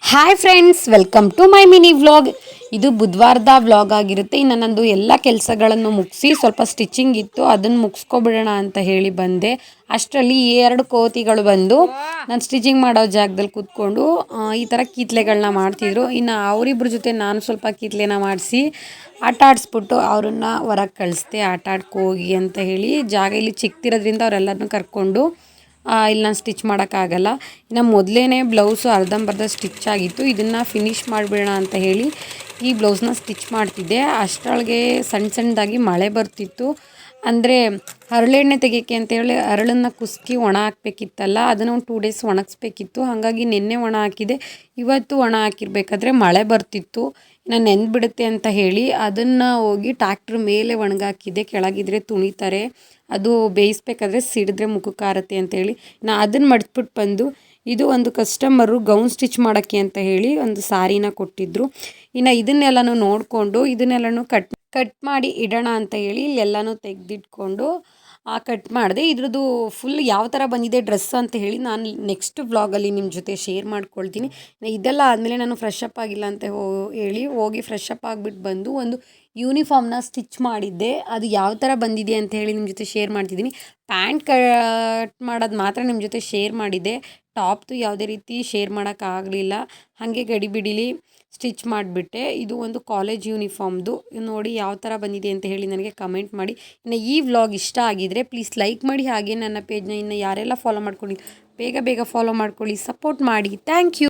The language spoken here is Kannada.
Hi friends, welcome to my mini vlog. ಇದು ಬುಧವಾರದ ವ್ಲಾಗ್ ಆಗಿರುತ್ತೆ. ಇನ್ನು ನಂದು ಎಲ್ಲ ಕೆಲಸಗಳನ್ನು ಮುಗಿಸಿ ಸ್ವಲ್ಪ ಸ್ಟಿಚಿಂಗ್ ಇತ್ತು, ಅದನ್ನು ಮುಗಿಸ್ಕೊಬಿಡೋಣ ಅಂತ ಹೇಳಿ ಬಂದೆ. ಅಷ್ಟರಲ್ಲಿ ಈ ಎರಡು ಕೋತಿಗಳು ಬಂದು ನಾನು ಸ್ಟಿಚಿಂಗ್ ಮಾಡೋ ಜಾಗದಲ್ಲಿ ಕೂತ್ಕೊಂಡು ಈ ಥರ ಕೀತ್ಲೆಗಳನ್ನ ಮಾಡ್ತಿದ್ರು. ಇನ್ನು ಅವರಿಬ್ಬರ ಜೊತೆ ನಾನು ಸ್ವಲ್ಪ ಕೀತ್ಲೆನ ಮಾಡಿಸಿ ಆಟ ಆಡಿಸ್ಬಿಟ್ಟು ಅವ್ರನ್ನ ಹೊರಗೆ ಕಳಿಸ್ದೆ. ಆಟ ಆಡ್ಕೋಗಿ ಅಂತ ಹೇಳಿ ಜಾಗ ಇಲ್ಲಿ ಚಿಕ್ಕದಿರೋದ್ರಿಂದ ಅವರೆಲ್ಲರನ್ನೂ ಕರ್ಕೊಂಡು ಇಲ್ಲಿ ನಾನು ಸ್ಟಿಚ್ ಮಾಡೋಕ್ಕಾಗಲ್ಲ. ಇನ್ನು ಮೊದಲೇ ಬ್ಲೌಸು ಅರ್ಧಂಬರ್ಧ ಸ್ಟಿಚ್ ಆಗಿತ್ತು. ಇದನ್ನು ಫಿನಿಷ್ ಮಾಡಿಬಿಡೋಣ ಅಂತ ಹೇಳಿ ಈ ಬ್ಲೌಸ್ನ ಸ್ಟಿಚ್ ಮಾಡ್ತಿದ್ದೆ. ಅಷ್ಟರೊಳಗೆ ಸಣ್ಣ ಸಣ್ಣದಾಗಿ ಮಳೆ ಬರ್ತಿತ್ತು. ಅಂದರೆ ಹರಳೆಣ್ಣೆ ತೆಗಿಯೋಕ್ಕೆ ಅಂತೇಳಿ ಹರಳನ್ನು ಕುಸ್ಕಿ ಒಣ ಹಾಕಬೇಕಿತ್ತಲ್ಲ, ಅದನ್ನು ಒಂದು 2 ಡೇಸ್ ಒಣಗಿಸ್ಬೇಕಿತ್ತು. ಹಾಗಾಗಿ ನಿನ್ನೆ ಒಣ ಹಾಕಿದೆ. ಇವತ್ತು ಒಣ ಹಾಕಿರ್ಬೇಕಾದ್ರೆ ಮಳೆ ಬರ್ತಿತ್ತು. ನಾನು ನೆಂದ್ಬಿಡುತ್ತೆ ಅಂತ ಹೇಳಿ ಅದನ್ನು ಹೋಗಿ ಟ್ಯಾಕ್ಟ್ರ್ ಮೇಲೆ ಒಣಗಾಕಿದ್ದೆ. ಕೆಳಗಿದ್ರೆ ತುಣಿತಾರೆ, ಅದು ಬೇಯಿಸ್ಬೇಕಾದ್ರೆ ಸಿಡಿದ್ರೆ ಮುಖಕ್ಕೆ ಆರುತ್ತೆ ಅಂತೇಳಿ ನಾನು ಅದನ್ನು ಮಡ್ಚ್ಬಿಟ್ಟು ಬಂದು, ಇದು ಒಂದು ಕಸ್ಟಮರು ಗೌನ್ ಸ್ಟಿಚ್ ಮಾಡೋಕ್ಕೆ ಅಂತ ಹೇಳಿ ಒಂದು ಸಾರಿನ ಕೊಟ್ಟಿದ್ದರು. ಇನ್ನು ಇದನ್ನೆಲ್ಲನೂ ನೋಡಿಕೊಂಡು ಇದನ್ನೆಲ್ಲನೂ ಕಟ್ ಮಾಡಿ ಇಡೋಣ ಅಂತ ಹೇಳಿ ಇಲ್ಲೆಲ್ಲನೂ ತೆಗೆದಿಟ್ಕೊಂಡು ಕಟ್ ಮಾಡಿದೆ. ಇದ್ರದ್ದು ಫುಲ್ ಯಾವ ಥರ ಬಂದಿದೆ ಡ್ರೆಸ್ ಅಂತ ಹೇಳಿ ನಾನು ನೆಕ್ಸ್ಟ್ ವ್ಲಾಗಲ್ಲಿ ನಿಮ್ಮ ಜೊತೆ ಶೇರ್ ಮಾಡ್ಕೊಳ್ತೀನಿ. ಇದೆಲ್ಲ ಆದಮೇಲೆ ನಾನು ಫ್ರೆಶ್ ಅಪ್ ಆಗಿಲ್ಲ ಅಂತ ಹೇಳಿ ಹೋಗಿ ಫ್ರೆಶ್ ಅಪ್ ಆಗಿಬಿಟ್ಟು ಬಂದು ಒಂದು ಯೂನಿಫಾರ್ಮ್ನ ಸ್ಟಿಚ್ ಮಾಡಿದ್ದೆ. ಅದು ಯಾವ ಥರ ಬಂದಿದೆ ಅಂತ ಹೇಳಿ ನಿಮ್ಮ ಜೊತೆ ಶೇರ್ ಮಾಡ್ತಿದ್ದೀನಿ. ಪ್ಯಾಂಟ್ ಕಟ್ ಮಾಡೋದು ಮಾತ್ರ ನಿಮ್ಮ ಜೊತೆ ಶೇರ್ ಮಾಡಿದ್ದೆ. ಟಾಪ್ದು ಯಾವುದೇ ರೀತಿ ಶೇರ್ ಮಾಡೋಕ್ಕಾಗಲಿಲ್ಲ. ಹಾಗೆ ಗಡಿಬಿಡಿಲಿ ಸ್ಟಿಚ್ ಮಾಡಿಬಿಟ್ಟೆ. ಇದು ಒಂದು ಕಾಲೇಜ್ ಯೂನಿಫಾರ್ಮ್ದು. ನೋಡಿ ಯಾವ ಥರ ಬಂದಿದೆ ಅಂತ ಹೇಳಿ ನನಗೆ ಕಮೆಂಟ್ ಮಾಡಿ. ಇನ್ನು ಈ ವ್ಲಾಗ್ ಇಷ್ಟ ಆಗಿದರೆ ಪ್ಲೀಸ್ ಲೈಕ್ ಮಾಡಿ. ಹಾಗೆ ನನ್ನ ಪೇಜ್ನ ಇನ್ನು ಯಾರೆಲ್ಲ ಫಾಲೋ ಮಾಡ್ಕೊಂಡು ಬೇಗ ಬೇಗ ಫಾಲೋ ಮಾಡ್ಕೊಳ್ಳಿ, ಸಪೋರ್ಟ್ ಮಾಡಿ. Thank you.